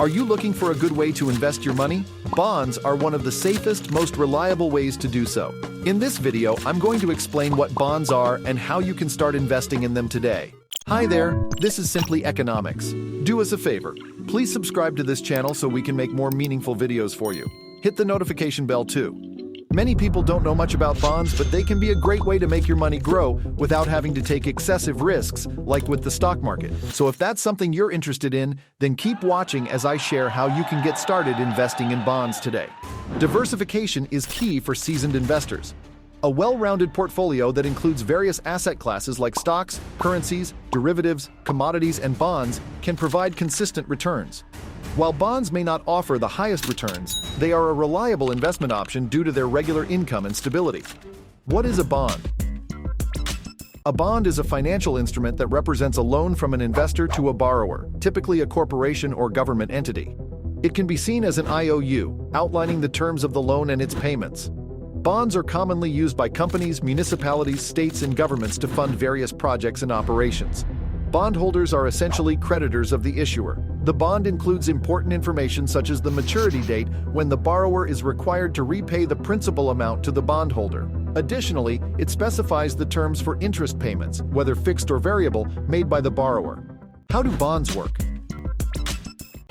Are you looking for a good way to invest your money? Bonds are one of the safest, most reliable ways to do so. In this video, I'm going to explain what bonds are and how you can start investing in them today. Hi there, this is Simply Economics. Do us a favor. Please subscribe to this channel so we can make more meaningful videos for you. Hit the notification bell too. Many people don't know much about bonds, but they can be a great way to make your money grow without having to take excessive risks, like with the stock market. So if that's something you're interested in, then keep watching as I share how you can get started investing in bonds today. Diversification is key for seasoned investors. A well-rounded portfolio that includes various asset classes like stocks, currencies, derivatives, commodities, and bonds can provide consistent returns. While bonds may not offer the highest returns, they are a reliable investment option due to their regular income and stability. What is a bond? A bond is a financial instrument that represents a loan from an investor to a borrower, typically a corporation or government entity. It can be seen as an IOU, outlining the terms of the loan and its payments. Bonds are commonly used by companies, municipalities, states, and governments to fund various projects and operations. Bondholders are essentially creditors of the issuer. The bond includes important information such as the maturity date when the borrower is required to repay the principal amount to the bondholder. Additionally, it specifies the terms for interest payments, whether fixed or variable, made by the borrower. How do bonds work?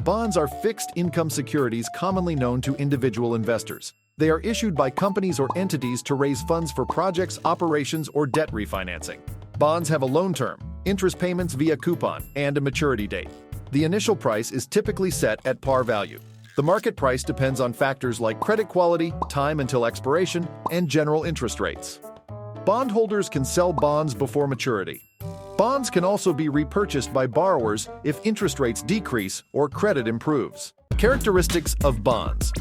Bonds are fixed income securities commonly known to individual investors. They are issued by companies or entities to raise funds for projects, operations, or debt refinancing. Bonds have a loan term, interest payments via coupon, and a maturity date. The initial price is typically set at par value. The market price depends on factors like credit quality, time until expiration, and general interest rates. Bondholders can sell bonds before maturity. Bonds can also be repurchased by borrowers if interest rates decrease or credit improves. Characteristics of bonds.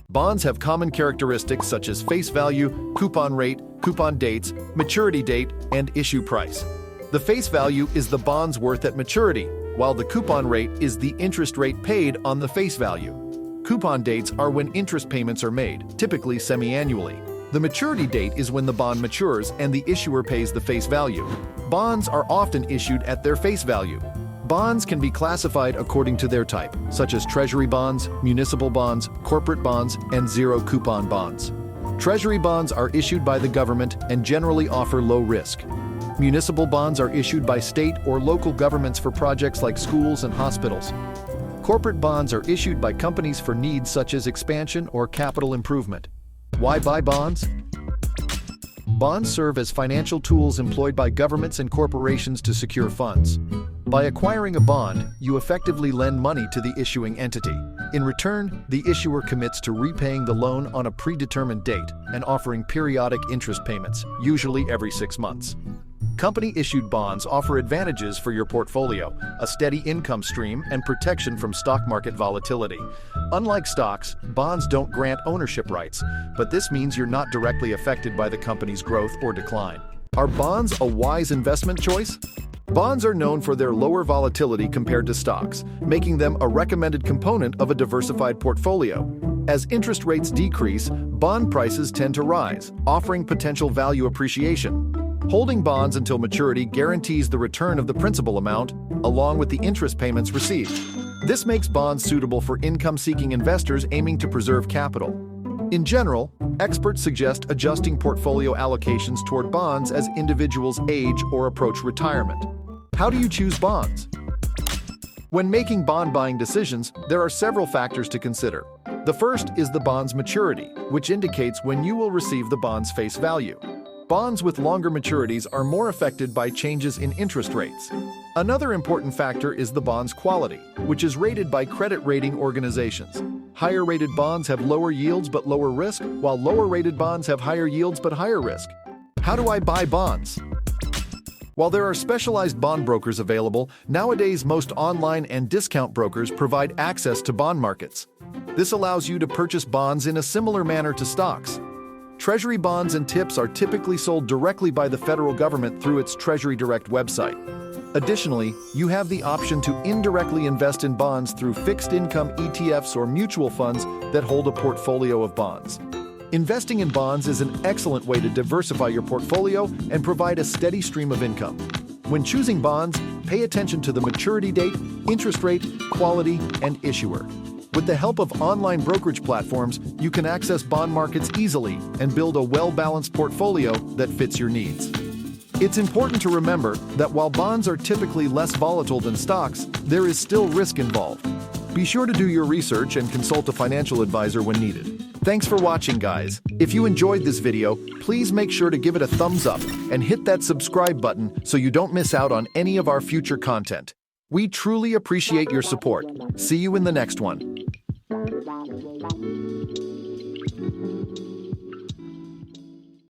Bonds have common characteristics such as face value, coupon rate, coupon dates, maturity date, and issue price. The face value is the bond's worth at maturity, while the coupon rate is the interest rate paid on the face value. Coupon dates are when interest payments are made, typically semi-annually. The maturity date is when the bond matures and the issuer pays the face value. Bonds are often issued at their face value. Bonds can be classified according to their type, such as treasury bonds, municipal bonds, corporate bonds, and zero-coupon bonds. Treasury bonds are issued by the government and generally offer low risk. Municipal bonds are issued by state or local governments for projects like schools and hospitals. Corporate bonds are issued by companies for needs such as expansion or capital improvement. Why buy bonds? Bonds serve as financial tools employed by governments and corporations to secure funds. By acquiring a bond, you effectively lend money to the issuing entity. In return, the issuer commits to repaying the loan on a predetermined date and offering periodic interest payments, usually every 6 months. Company-issued bonds offer advantages for your portfolio, a steady income stream, and protection from stock market volatility. Unlike stocks, bonds don't grant ownership rights, but this means you're not directly affected by the company's growth or decline. Are bonds a wise investment choice? Bonds are known for their lower volatility compared to stocks, making them a recommended component of a diversified portfolio. As interest rates decrease, bond prices tend to rise, offering potential value appreciation. Holding bonds until maturity guarantees the return of the principal amount, along with the interest payments received. This makes bonds suitable for income-seeking investors aiming to preserve capital. In general, experts suggest adjusting portfolio allocations toward bonds as individuals age or approach retirement. How do you choose bonds? When making bond buying decisions, there are several factors to consider. The first is the bond's maturity, which indicates when you will receive the bond's face value. Bonds with longer maturities are more affected by changes in interest rates. Another important factor is the bond's quality, which is rated by credit rating organizations. Higher-rated bonds have lower yields but lower risk, while lower-rated bonds have higher yields but higher risk. How do I buy bonds? While there are specialized bond brokers available, nowadays most online and discount brokers provide access to bond markets. This allows you to purchase bonds in a similar manner to stocks. Treasury bonds and TIPS are typically sold directly by the federal government through its Treasury Direct website. Additionally, you have the option to indirectly invest in bonds through fixed income ETFs or mutual funds that hold a portfolio of bonds. Investing in bonds is an excellent way to diversify your portfolio and provide a steady stream of income. When choosing bonds, pay attention to the maturity date, interest rate, quality, and issuer. With the help of online brokerage platforms, you can access bond markets easily and build a well-balanced portfolio that fits your needs. It's important to remember that while bonds are typically less volatile than stocks, there is still risk involved. Be sure to do your research and consult a financial advisor when needed. Thanks for watching, guys. If you enjoyed this video, please make sure to give it a thumbs up and hit that subscribe button so you don't miss out on any of our future content. We truly appreciate your support. See you in the next one.